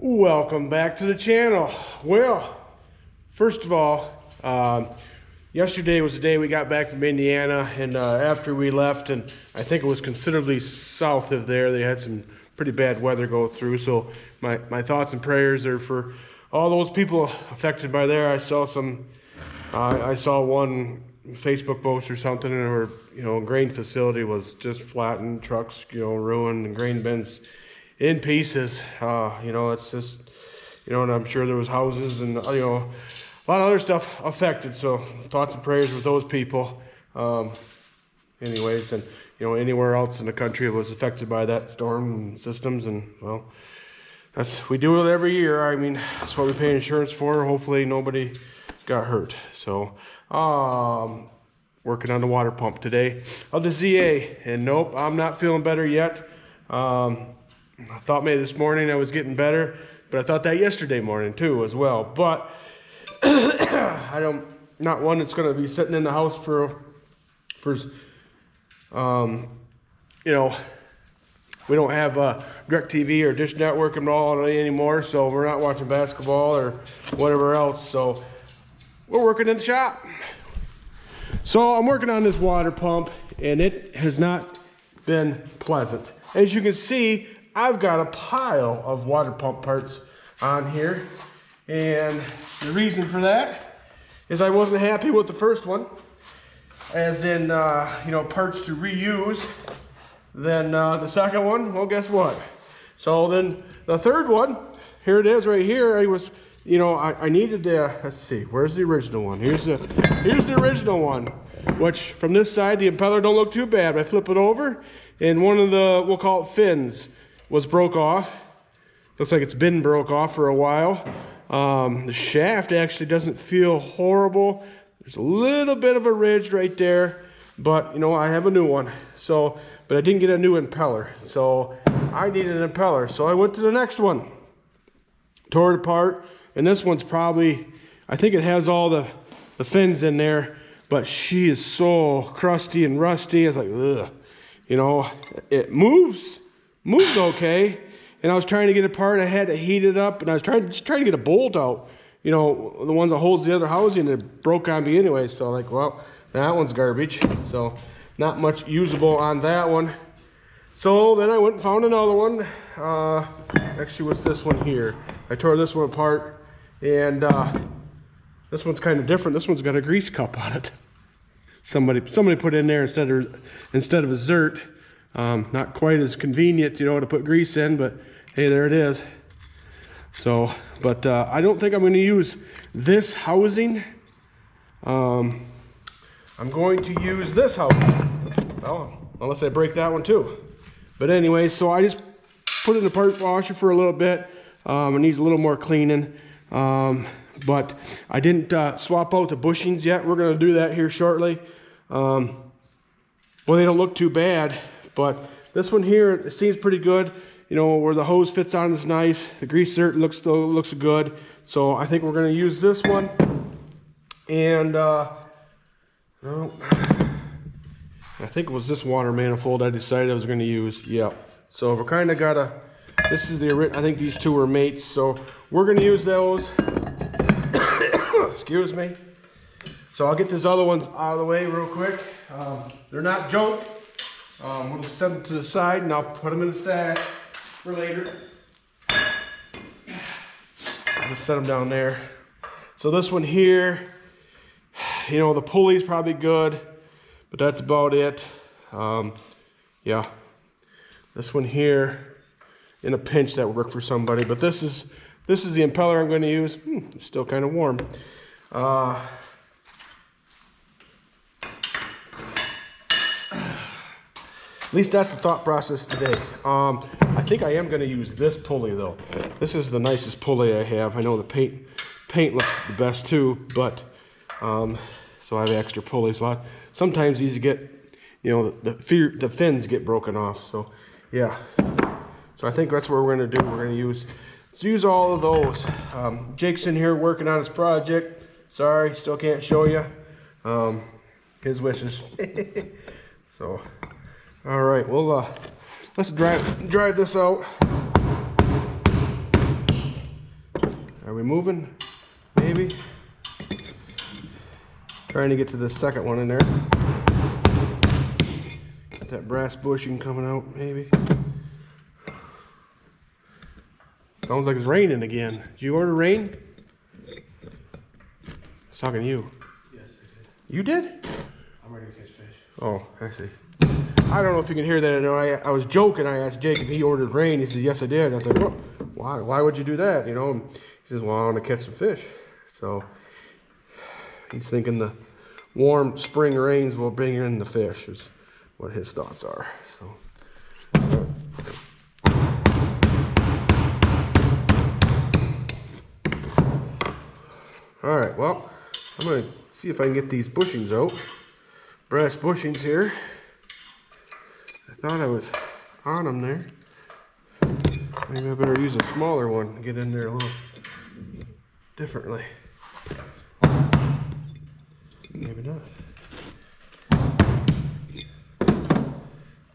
Welcome back to the channel. Well, first of all, yesterday was the day we got back from Indiana, and after we left, and I think it was considerably south of there, they had some pretty bad weather go through. So my thoughts and prayers are for all those people affected by there. I saw one Facebook post or something, and a grain facility was just flattened, trucks ruined, and grain bins in pieces. It's just, and I'm sure there was houses and, a lot of other stuff affected. So thoughts and prayers with those people. Anyways, and, anywhere else in the country was affected by that storm and systems. And well, we do it every year. I mean, that's what we pay insurance for. Hopefully nobody got hurt. So, working on the water pump today of the ZA, and nope, I'm not feeling better yet. I thought maybe this morning I was getting better, but I thought that yesterday morning too as well. But not one that's going to be sitting in the house for we don't have DirecTV or Dish Network and all anymore, so we're not watching basketball or whatever else. So we're working in the shop. So I'm working on this water pump, and it has not been pleasant. As you can see, I've got a pile of water pump parts on here, and the reason for that is I wasn't happy with the first one, as in parts to reuse. Then the second one, well, guess what? So then the third one, here it is right here. I was, I needed to, let's see, where's the original one? Here's the original one, which from this side, the impeller don't look too bad. I flip it over, and one of the, we'll call it fins, was broke off. Looks like it's been broke off for a while. The shaft actually doesn't feel horrible. There's a little bit of a ridge right there, but I have a new one. So, but I didn't get a new impeller, so I needed an impeller. So I went to the next one, tore it apart, and this one's probably, I think it has all the fins in there, but she is so crusty and rusty. It's like, ugh. It moves okay, and I was trying to get it apart. I had to heat it up, and I was trying to get a bolt out, the one that holds the other housing, and it broke on me anyway. So like, well, that one's garbage, so not much usable on that one. So then I went and found another one. Actually, what's this one here? I tore this one apart, and this one's kind of different. This one's got a grease cup on it. Somebody put in there instead of a zert. Not quite as convenient, to put grease in, but hey, there it is. So, but I don't think I'm going to use this housing. I'm going to use this housing. Well, unless I break that one too. But anyway, so I just put it in the part washer for a little bit. It needs a little more cleaning. But I didn't swap out the bushings yet. We're going to do that here shortly. Well, they don't look too bad. But this one here, it seems pretty good. Where the hose fits on is nice. The grease zert looks good. So I think we're going to use this one. And I think it was this water manifold I decided I was going to use. Yep. So we're kind of got a, this is the original. I think these two are mates. So we're going to use those. Excuse me. So I'll get these other ones out of the way real quick. They're not junk. We'll just set them to the side, and I'll put them in the stack for later. I'll just set them down there. So this one here, the pulley's probably good, but that's about it. Yeah. This one here, in a pinch, that would work for somebody. But this is the impeller I'm going to use. It's still kind of warm. At least that's the thought process today. I think I am going to use this pulley though. This is the nicest pulley I have. I know the paint looks the best too, but so I have extra pulleys. Sometimes these get, the fins get broken off. So yeah. So I think that's what we're going to do. We're going to use all of those. Jake's in here working on his project. Sorry, still can't show you. His wishes. So. All right, well, let's drive this out. Are we moving? Maybe. Trying to get to the second one in there. Got that brass bushing coming out, maybe. Sounds like it's raining again. Did you order rain? I was talking to you. Yes, I did. You did? I'm ready to catch fish. Oh, I see. I don't know if you can hear that. I was joking. I asked Jake if he ordered rain. He said, yes, I did. I was like, well, why would you do that? You know, and he says, well, I want to catch some fish. So he's thinking the warm spring rains will bring in the fish is what his thoughts are. So. All right, well, I'm going to see if I can get these bushings out. Brass bushings here. I thought I was on them there. Maybe I better use a smaller one and get in there a little differently. Maybe not.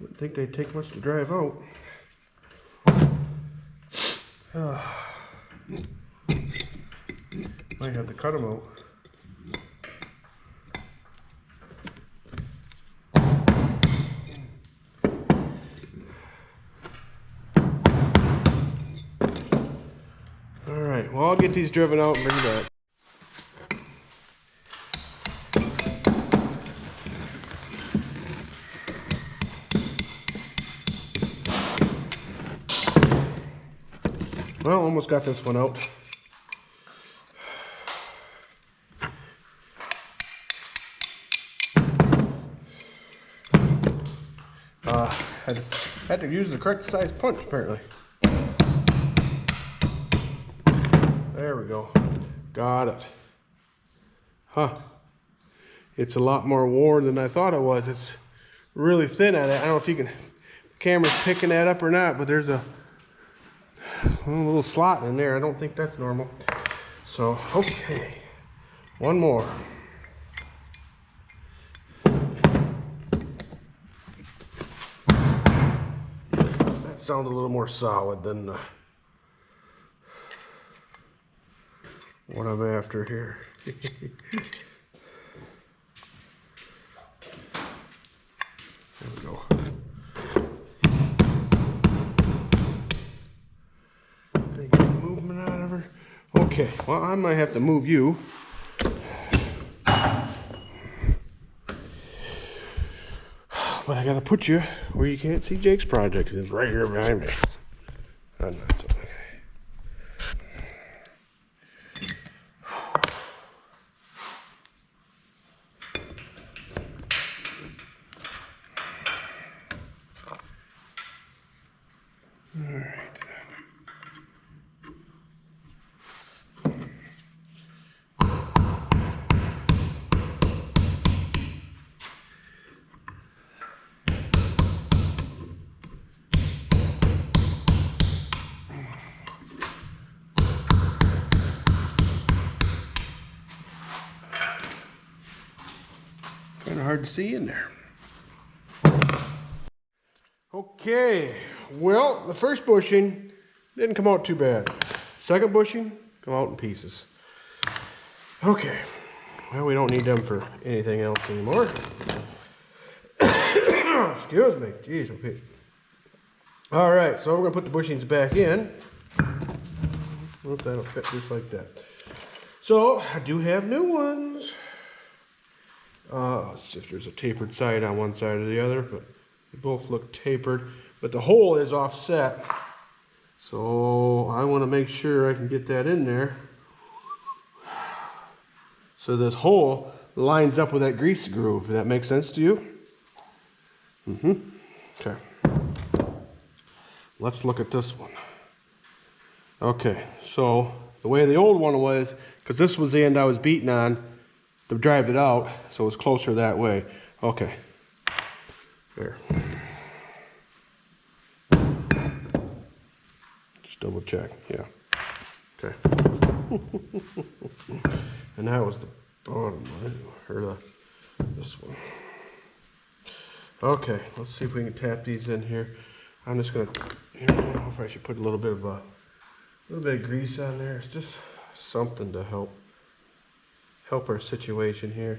Wouldn't think they'd take much to drive out. Might have to cut them out. All right, well, I'll get these driven out and bring them back. Well, almost got this one out. Had to use the correct size punch, apparently. There we go. Got it. Huh. It's a lot more worn than I thought it was. It's really thin on it. I don't know if you can, the camera's picking that up or not, but there's a little slot in there. I don't think that's normal. So, okay. One more. Sound a little more solid than what I'm after here. There we go. They get movement out of her. Okay, well, I might have to move you. But I gotta put you where you can't see Jake's project. It's right here behind me. That's okay. All right. Kind of hard to see in there. Okay, well, the first bushing didn't come out too bad. Second bushing, come out in pieces. Okay, well, we don't need them for anything else anymore. Excuse me, jeez, okay. All right, so we're gonna put the bushings back in. Hope that'll fit just like that. So, I do have new ones. Let's see if there's a tapered side on one side or the other, but they both look tapered. But the hole is offset, so I want to make sure I can get that in there. So this hole lines up with that grease groove. Does that make sense to you? Okay. Let's look at this one. Okay, so the way the old one was, because this was the end I was beating on to drive it out, so it was closer that way. Okay. There. Just double check, yeah. Okay. And that was the bottom one, or this one. Okay, let's see if we can tap these in here. I'm just gonna, I don't know if I should put a little bit of grease on there. It's just something to help our situation here.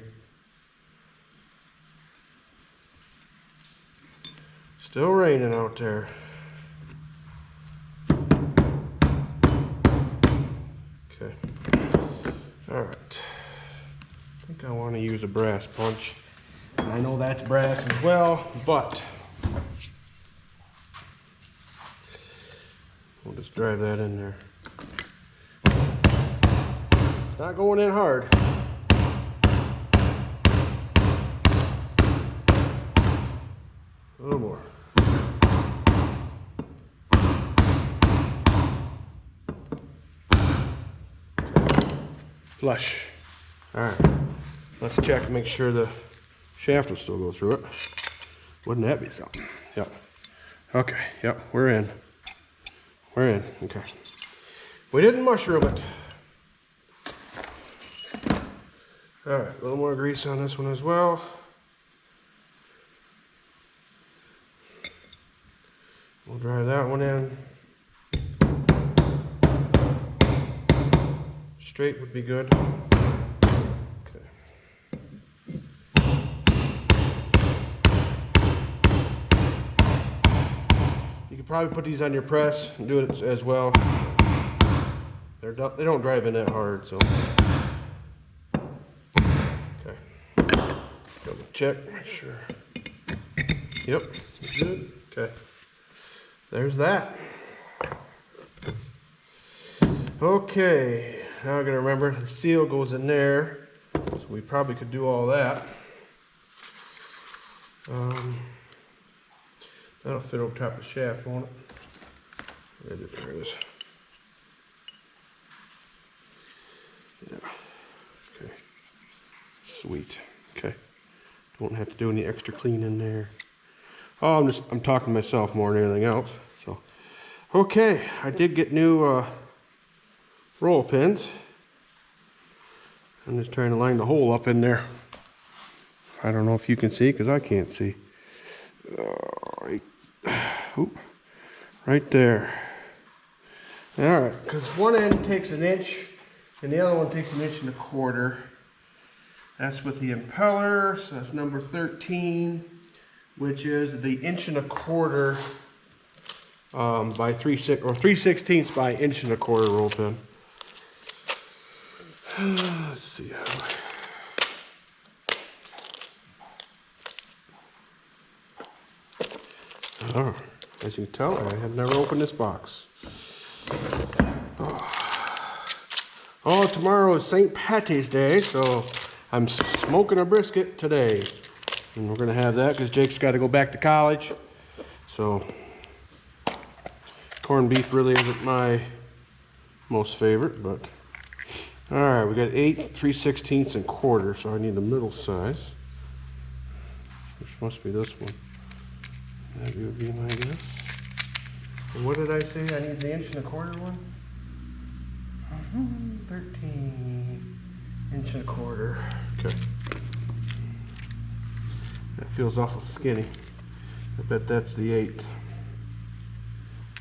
Still raining out there. Okay. All right. I think I want to use a brass punch. And I know that's brass as well, but we'll just drive that in there. It's not going in hard. A little more. Flush. All right. Let's check and make sure the shaft will still go through it. Wouldn't that be something? Yep. Okay. Yep. We're in. We're in. Okay. We didn't mushroom it. All right. A little more grease on this one as well. We'll drive that one in. Straight would be good. Okay. You could probably put these on your press and do it as well. They don't drive in that hard, so. Okay. Double check, make sure. Yep, good. Okay. There's that. Okay, now I gotta remember the seal goes in there, so we probably could do all that. That'll fit over top of the shaft, won't it? There it is. Yeah. Okay. Sweet. Okay. Don't have to do any extra clean in there. Oh, I'm talking to myself more than anything else. So, okay, I did get new roll pins. I'm just trying to line the hole up in there. I don't know if you can see because I can't see. Right there. All right, because one end takes 1 inch and the other one takes 1.25 inches. That's with the impeller, so that's number 13. Which is the 1.25 inches by 3/16 by 1.25 inch roll pin. Let's see how. Oh, as you can tell, I have never opened this box. Oh, tomorrow is St. Patty's Day, so I'm smoking a brisket today. And we're going to have that because Jake's got to go back to college. So, corned beef really isn't my most favorite, but all right, we got 8 3/16 and 1/4, so I need the middle size, which must be this one. That would be my guess. And what did I say? I need the 1.25 inch one? 13 1.25 inch. Okay. That feels awful skinny. I bet that's the 1/8.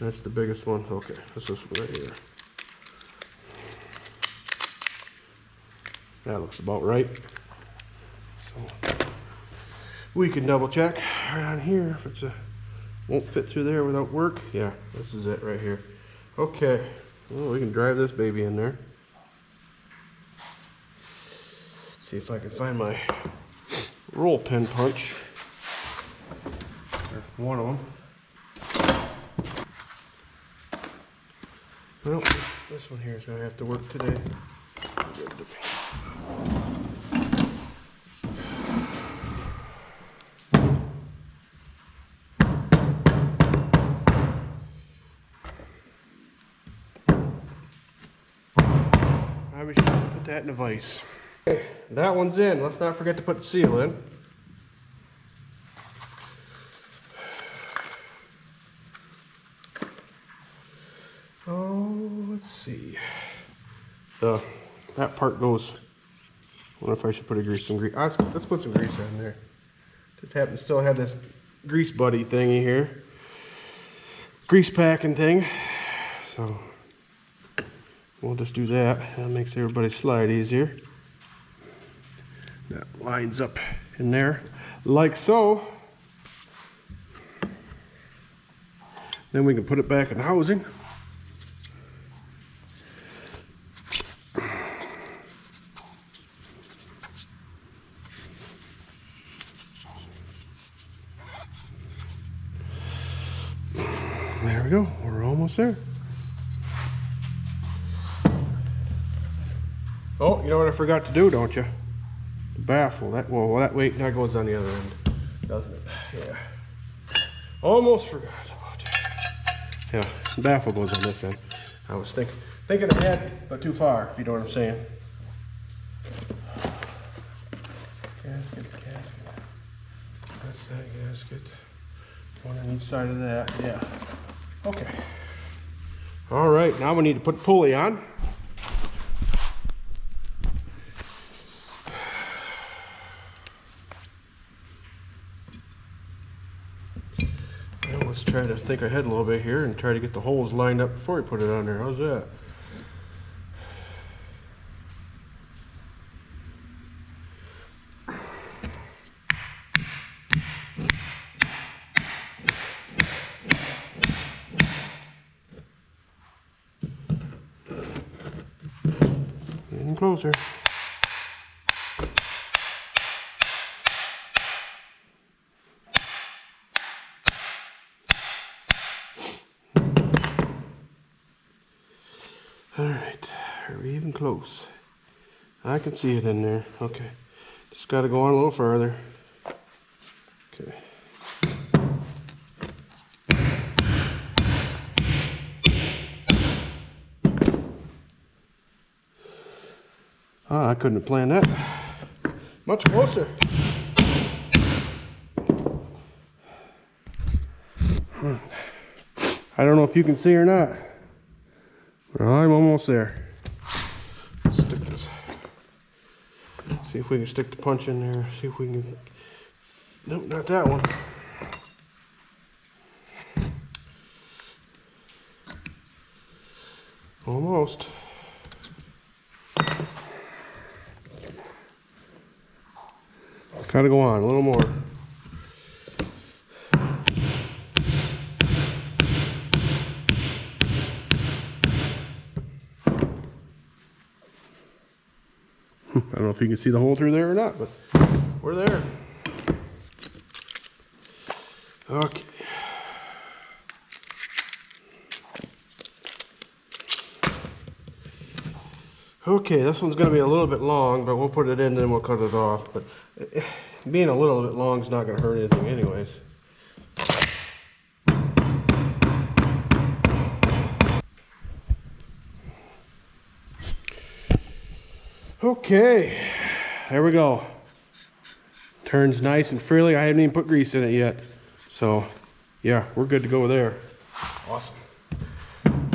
That's the biggest one. Okay, that's this one right here. That looks about right. So we can double check right on here if it's won't fit through there without work. Yeah, this is it right here. Okay, well, we can drive this baby in there. See if I can find my roll pin punch, or one of them. Well, this one here is going to have to work today. Maybe we should put that in a vise. Okay, that one's in. Let's not forget to put the seal in. Oh, let's see. That part goes. I wonder if I should put let's put some grease on there. Just happen to still have this grease buddy thingy here. Grease packing thing. So We'll just do that. That makes everybody slide easier. That lines up in there like so. Then we can put it back in housing. There we go. We're almost there. Oh, you know what I forgot to do, don't you? The baffle. That wait, that goes on the other end, doesn't it? Yeah. Almost forgot about that. Yeah, the baffle goes on this end. I was thinking ahead, but too far, if you know what I'm saying. Gasket. That's that gasket. One on each side of that. Yeah. Okay. All right, now we need to put the pulley on. Well, let's try to think ahead a little bit here and try to get the holes lined up before we put it on there. How's that? Getting closer. All right, are we even close? I can see it in there. Okay, just got to go on a little further. Okay. I couldn't have planned that. Much closer. I don't know if you can see or not. Well, I'm almost there. Let's stick this. See if we can stick the punch in there. See if we can. Nope, not that one. Almost. Gotta go on a little more. I don't know if you can see the hole through there or not, but we're there. Okay. Okay, this one's going to be a little bit long, but we'll put it in and then we'll cut it off. But being a little bit long is not going to hurt anything anyways. Okay, there we go. Turns nice and freely. I haven't even put grease in it yet. So, yeah, we're good to go there. Awesome.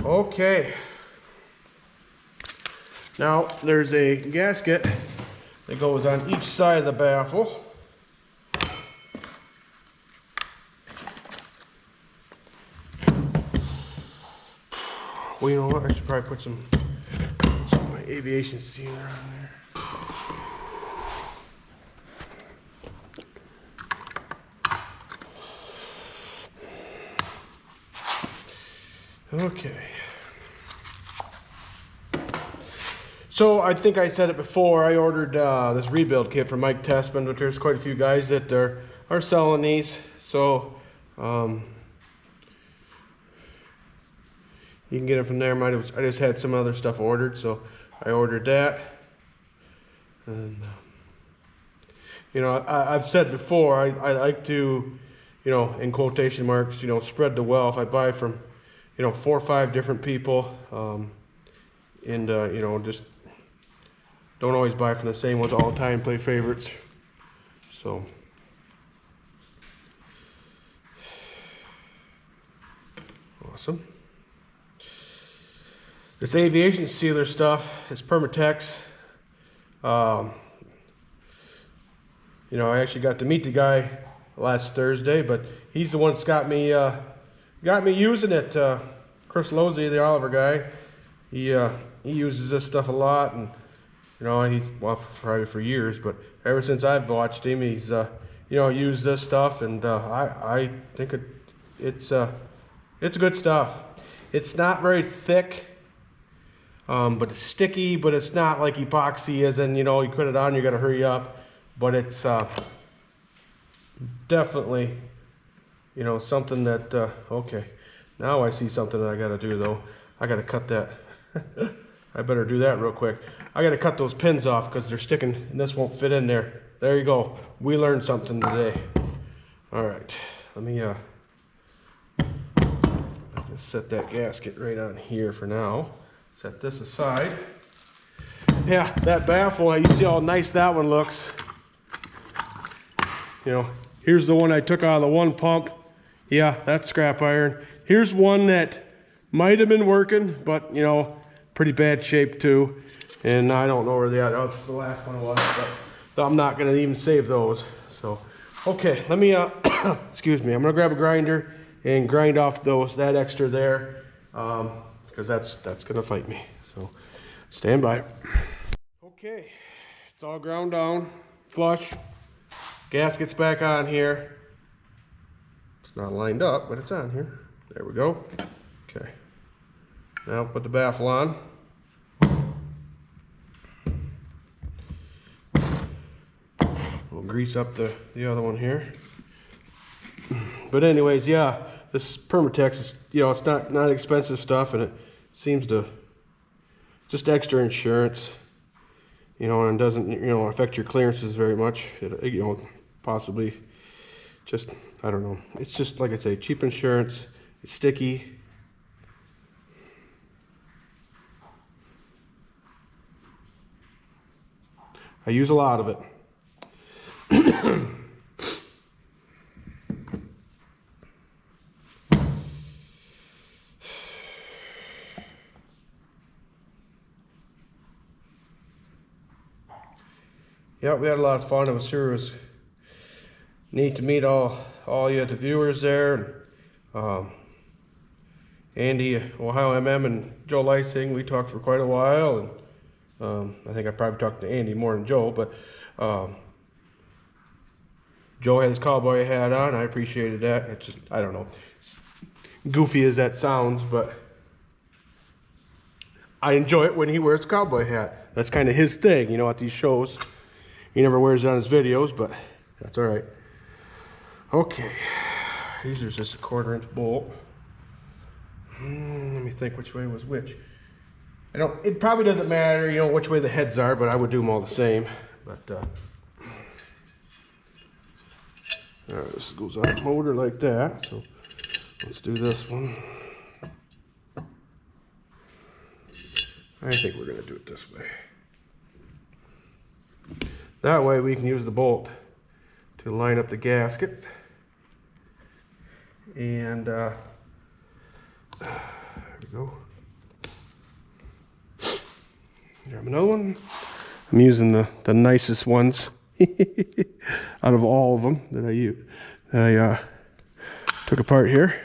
Okay. Now, there's a gasket that goes on each side of the baffle. Well, you know what? I should probably put some of my aviation sealer on there. Okay. So I think I said it before, I ordered this rebuild kit from Mike Tessman, but there's quite a few guys that are selling these. So you can get them from there. I just had some other stuff ordered, so I ordered that. And you know, I've said before, I like to, you know, in quotation marks, you know, spread the wealth. I buy from, you know, 4 or 5 different people, and you know, just don't always buy from the same ones all the time, play favorites. So awesome. This aviation sealer stuff is Permatex. You know, I actually got to meet the guy last Thursday, but he's the one that's got me using it. Chris Losey, the Oliver guy, he he uses this stuff a lot, and you know, he's, well, probably for years, but ever since I've watched him, he's you know, used this stuff, and I think it's good stuff. It's not very thick, but it's sticky, but it's not like epoxy, as in, you know, you put it on, you gotta hurry up, but it's definitely, you know, something that okay, now I see something that I gotta do though. I gotta cut that. I better do that real quick. I gotta cut those pins off because they're sticking and this won't fit in there. There you go. We learned something today. All right, let me just set that gasket right on here for now. Set this aside. Yeah, that baffle, you see how nice that one looks. You know, here's the one I took out of the one pump. Yeah, that's scrap iron. Here's one that might have been working, but you know, pretty bad shape too. And I don't know where the last one was, but I'm not gonna even save those. So, okay, let me, excuse me, I'm gonna grab a grinder and grind off that extra there, because that's gonna fight me. So, stand by. Okay, it's all ground down, flush. Gasket's back on here. It's not lined up, but it's on here. There we go. Okay. Now put the baffle on. We'll grease up the other one here. But anyways, yeah, this Permatex is, you know, it's not expensive stuff, and it seems to just extra insurance, you know, and doesn't, you know, affect your clearances very much. You know, possibly just, I don't know. It's just, like I say, cheap insurance. It's sticky. I use a lot of it. Yeah, we had a lot of fun. It was neat to meet all you, the viewers there. Andy, Ohio MM, and Joe Lysing, we talked for quite a while, and I think I probably talked to Andy more than Joe, but Joe had his cowboy hat on. I appreciated that. It's just, I don't know, as goofy as that sounds, but I enjoy it when he wears a cowboy hat. That's kind of his thing, you know, at these shows. He never wears it on his videos, but that's all right. Okay, these are just a 1/4 inch bolt. Let me think which way was which. It probably doesn't matter, you know, which way the heads are, but I would do them all the same. But all right, this goes on the motor like that. So let's do this one. I think we're gonna do it this way. That way we can use the bolt to line up the gasket. And there we go. Grab another one. I'm using the nicest ones out of all of them that I took apart here.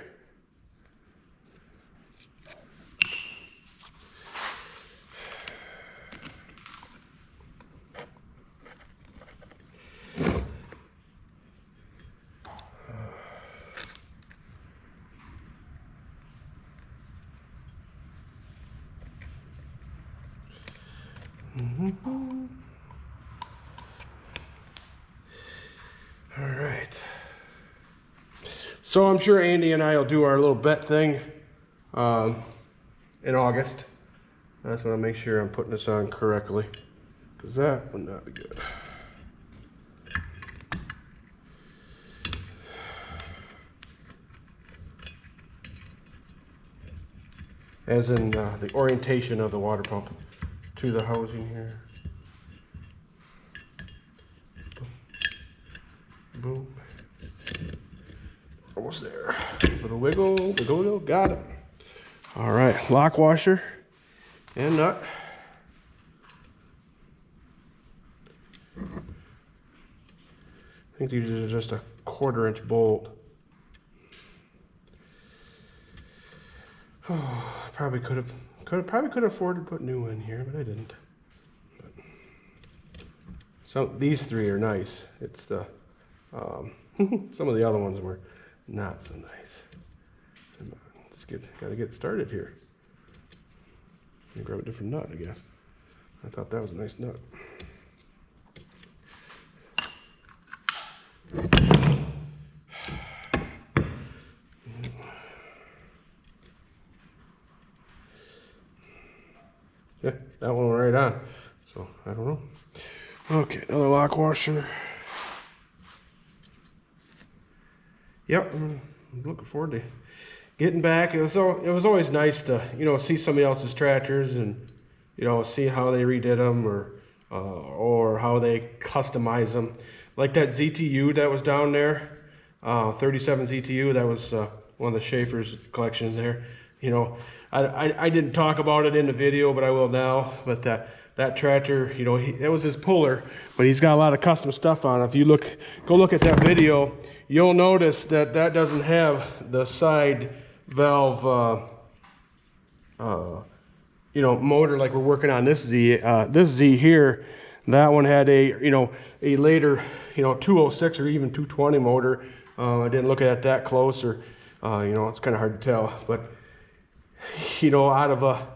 All right. So I'm sure Andy and I will do our little bet thing in August. I just want to make sure I'm putting this on correctly, because that would not be good. As in the orientation of the water pump to the housing here. Boom. Almost there. Little wiggle, wiggle, wiggle. Got it. All right, lock washer and nut. I think these are just a 1/4 inch bolt. Oh, probably could Probably could afford to put new in here, but I didn't. So these three are nice. It's the some of the other ones were not so nice. Gotta get started here. Grab a different nut, I guess. I thought that was a nice nut. Yeah, that one went right on. So I don't know. Okay, another lock washer. Yep, I'm looking forward to getting back. It was always nice to see somebody else's tractors and see how they redid them or how they customize them. Like that ZTU that was down there, 37 ZTU. That was one of the Schaefer's collections there. I didn't talk about it in the video, but I will now. But that tractor, it was his puller, but he's got a lot of custom stuff on it. If you go look at that video, you'll notice that doesn't have the side valve, motor like we're working on this Z. This Z here, that one had a later 206 or even 220 motor. I didn't look at it that close, or it's kind of hard to tell, but out of a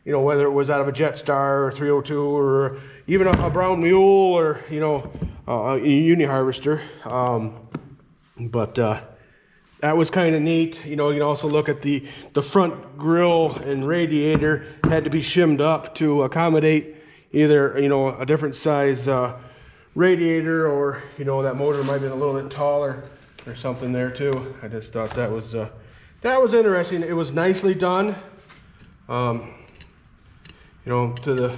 whether it was out of a Jetstar or 302 or even a Brown Mule or a Uni Harvester, but that was kind of neat. You can also look at the front grill and radiator had to be shimmed up to accommodate either a different size radiator, or that motor might have been a little bit taller or something there too. I just thought that was interesting. It was nicely done. To the,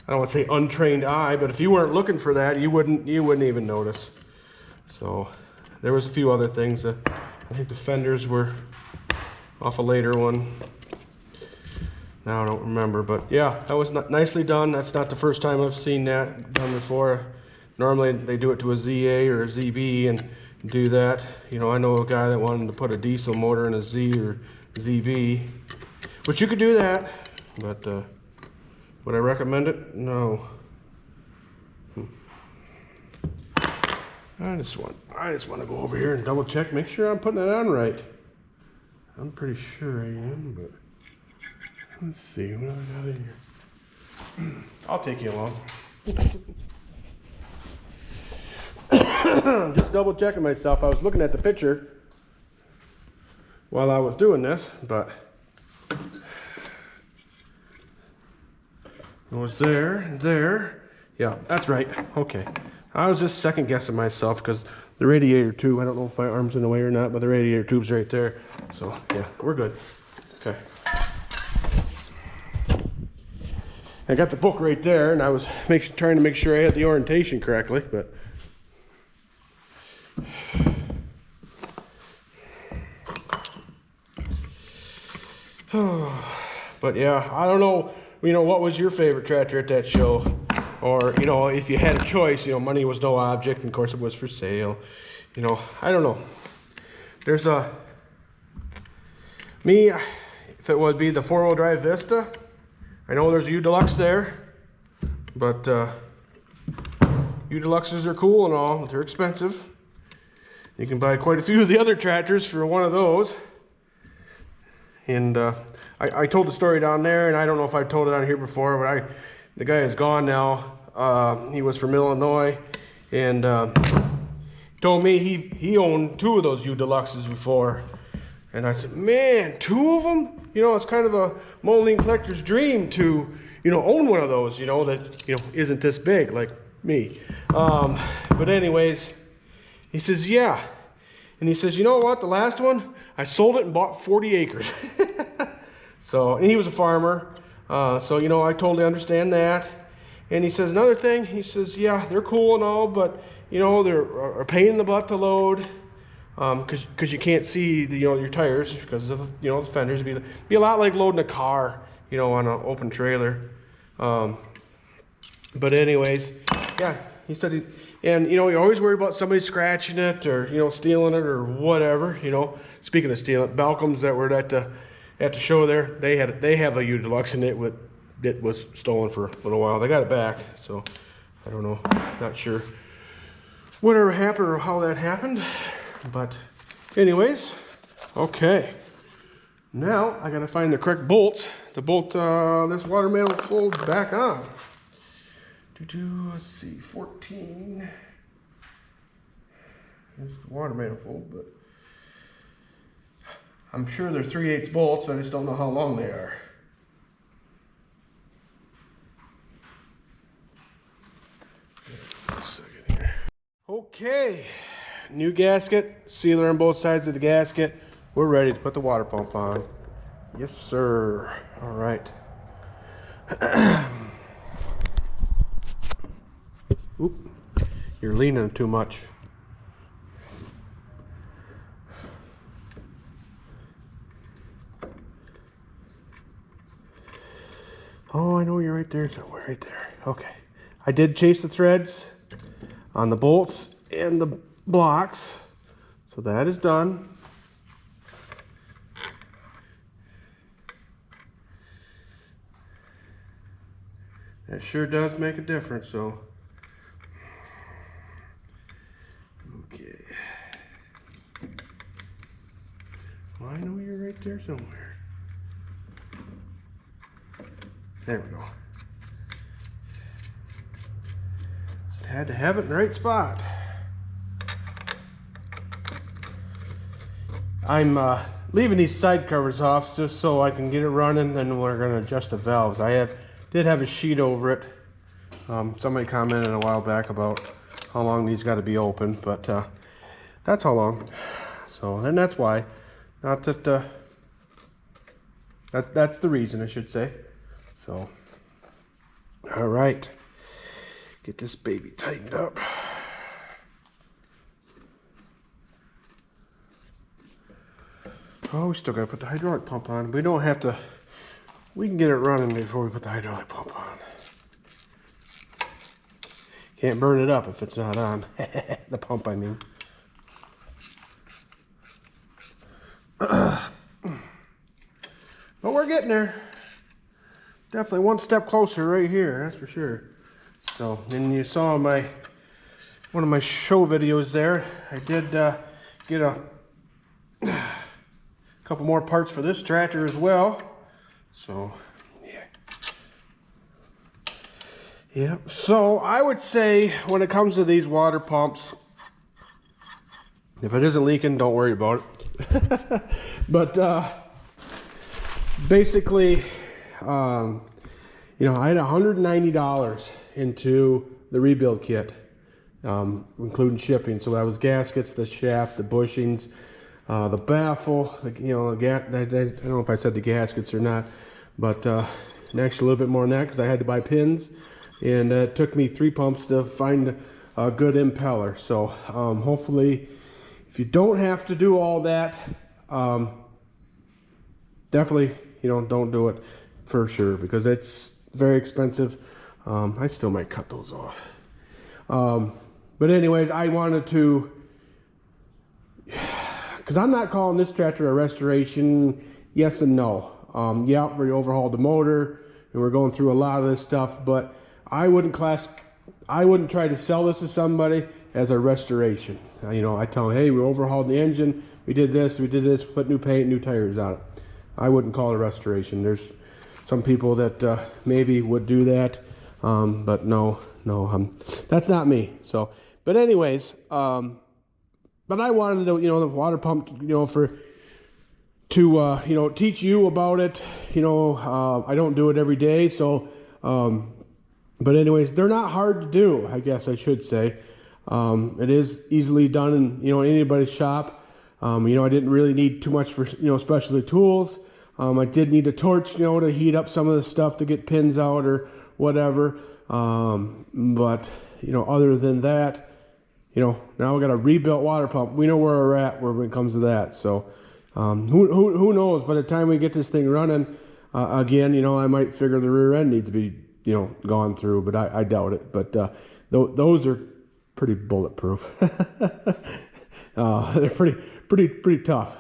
I don't want to say untrained eye, but if you weren't looking for that, you wouldn't even notice. So there was a few other things that I think the fenders were off a later one. Now I don't remember, but yeah, that was nicely done. That's not the first time I've seen that done before. Normally they do it to a ZA or a ZB and do that. I know a guy that wanted to put a diesel motor in a Z or ZB, which you could do that, but would I recommend it? No. I just want to go over here and double check, make sure I'm putting it on right. I'm pretty sure I am, but let's see what I got in here. I'll take you along. Just double checking myself. I was looking at the picture while I was doing this, but it was there. Yeah, that's right. Okay. I was just second guessing myself because the radiator tube, I don't know if my arm's in the way or not, but the radiator tube's right there. So yeah, we're good. Okay. I got the book right there, and I was trying to make sure I had the orientation correctly, but but yeah, I don't know, what was your favorite tractor at that show? Or, if you had a choice, money was no object, and of course it was for sale. I don't know. There's me, if it would be the 4-wheel drive Vista, I know there's a U-Deluxe there, but U-Deluxes are cool and all, but they're expensive. You can buy quite a few of the other tractors for one of those. And I told the story down there, and I don't know if I've told it on here before, but the guy is gone now. He was from Illinois, and told me he owned 2 of those U-Deluxes before. And I said, man, 2 of them? It's kind of a Moline collector's dream to, own one of those, that, isn't this big like me. But anyways, he says, yeah. And he says, you know what, the last one, I sold it and bought 40 acres. So, and he was a farmer. So, I totally understand that. And he says, another thing, he says, yeah, they're cool and all, but, they're a pain in the butt to load. Because you can't see your tires because of the fenders. It'd be a lot like loading a car, on an open trailer. But anyways, yeah, he said, and you always worry about somebody scratching it or stealing it or whatever. Speaking of stealing, Balcombs that were at at the show there, they have a U Deluxe in it that was stolen for a little while. They got it back, so I don't know, not sure whatever happened or how that happened, but anyways, okay. Now I gotta find the correct bolts to bolt this water manifold back on. Let's see, 14. Here's the water manifold, but I'm sure they're 3/8 bolts, but I just don't know how long they are. Okay, new gasket, sealer on both sides of the gasket. We're ready to put the water pump on. Yes, sir. All right. Oop, you're leaning too much. Oh, I know you're right there somewhere, right there. Okay. I did chase the threads on the bolts and the blocks, so that is done. That sure does make a difference, so. Okay. Well, I know you're right there somewhere. There we go. Just had to have it in the right spot. I'm leaving these side covers off just so I can get it running, then we're going to adjust the valves. I did have a sheet over it. Somebody commented a while back about how long these got to be open, but that's how long. So, and that's why. Not that, that's the reason, I should say. So, all right. Get this baby tightened up. Oh, we still got to put the hydraulic pump on. We don't have to, we can get it running before we put the hydraulic pump on. Can't burn it up if it's not on. The pump, I mean. But we're getting there. Definitely one step closer right here, that's for sure. So, and you saw one of my show videos there. I did get a couple more parts for this tractor as well. So, yeah. Yeah, so I would say when it comes to these water pumps, if it isn't leaking, don't worry about it. But basically, you know, I had $190 into the rebuild kit, including shipping. So that was gaskets, the shaft, the bushings, the baffle, you know, I don't know if I said the gaskets or not, but actually a little bit more than that because I had to buy pins, and it took me 3 pumps to find a good impeller. So hopefully, if you don't have to do all that, definitely, you know, don't do it for sure because it's very expensive. I still might cut those off. But anyways, I wanted to, because I'm not calling this tractor a restoration, yes and no. Yeah, we overhauled the motor and we're going through a lot of this stuff, but I wouldn't try to sell this to somebody as a restoration. You know, I tell them, hey, we overhauled the engine, we did this, put new paint, new tires on it. I wouldn't call it a restoration. There's some people that maybe would do that, but no, that's not me. So, but anyways, but I wanted to, you know, the water pump, you know, to you know, teach you about it. You know, I don't do it every day, so, but anyways, they're not hard to do, I guess I should say. It is easily done in, you know, anybody's shop. You know, I didn't really need too much for, you know, specialty tools. I did need a torch, you know, to heat up some of the stuff to get pins out or whatever. But, you know, other than that, you know, now we got a rebuilt water pump. We know where we're at when it comes to that. So, who knows? By the time we get this thing running, again, you know, I might figure the rear end needs to be, you know, gone through, but I doubt it. But those are pretty bulletproof. They're pretty tough.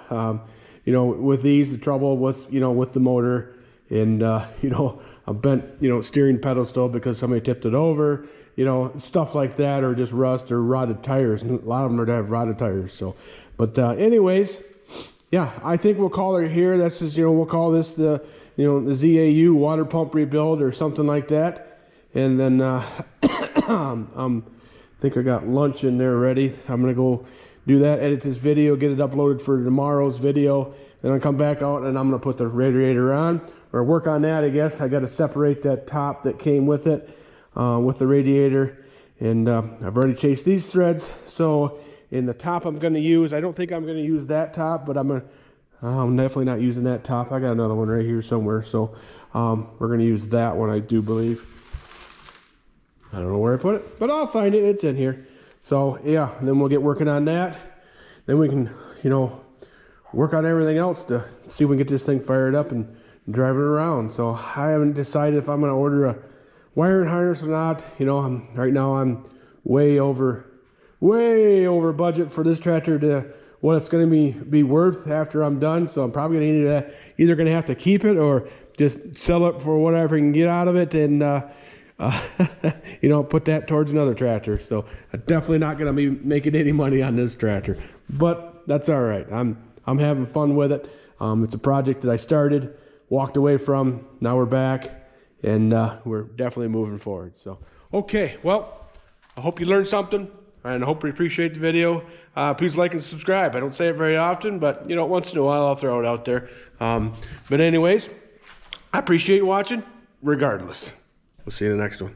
You you know, with these, the trouble with, you know, with the motor and, you know, a bent, you know, steering pedal still because somebody tipped it over, you know, stuff like that, or just rust or rotted tires. And a lot of them are to have rotted tires. So, but anyways, yeah, I think we'll call it here. That's just, you know, we'll call this the, you know, the ZAU water pump rebuild or something like that. And then I think I got lunch in there ready. I'm gonna go do that, edit this video, get it uploaded for tomorrow's video. Then I'll come back out and I'm gonna put the radiator on, or work on that, I guess. I got to separate that top that came with it, with the radiator. And I've already chased these threads. So in the top I'm going to use, I don't think I'm going to use that top, but I'm definitely not using that top. I got another one right here somewhere. So we're going to use that one, I do believe. I don't know where I put it, but I'll find it. It's in here. So yeah, and then we'll get working on that. Then we can, you know, work on everything else to see if we can get this thing fired up and drive it around. So I haven't decided if I'm going to order a wiring harness or not. You know, right now I'm way over budget for this tractor to what it's going to be worth after I'm done. So I'm probably going to either going to have to keep it or just sell it for whatever I can get out of it, and you know, put that towards another tractor. So I'm definitely not going to be making any money on this tractor, but that's all right. I'm having fun with it. It's a project that I started, walked away from, now we're back, and we're definitely moving forward. So, okay, well, I hope you learned something, and I hope you appreciate the video. Please like and subscribe. I don't say it very often, but, you know, once in a while I'll throw it out there. But anyways, I appreciate you watching, regardless. We'll see you in the next one.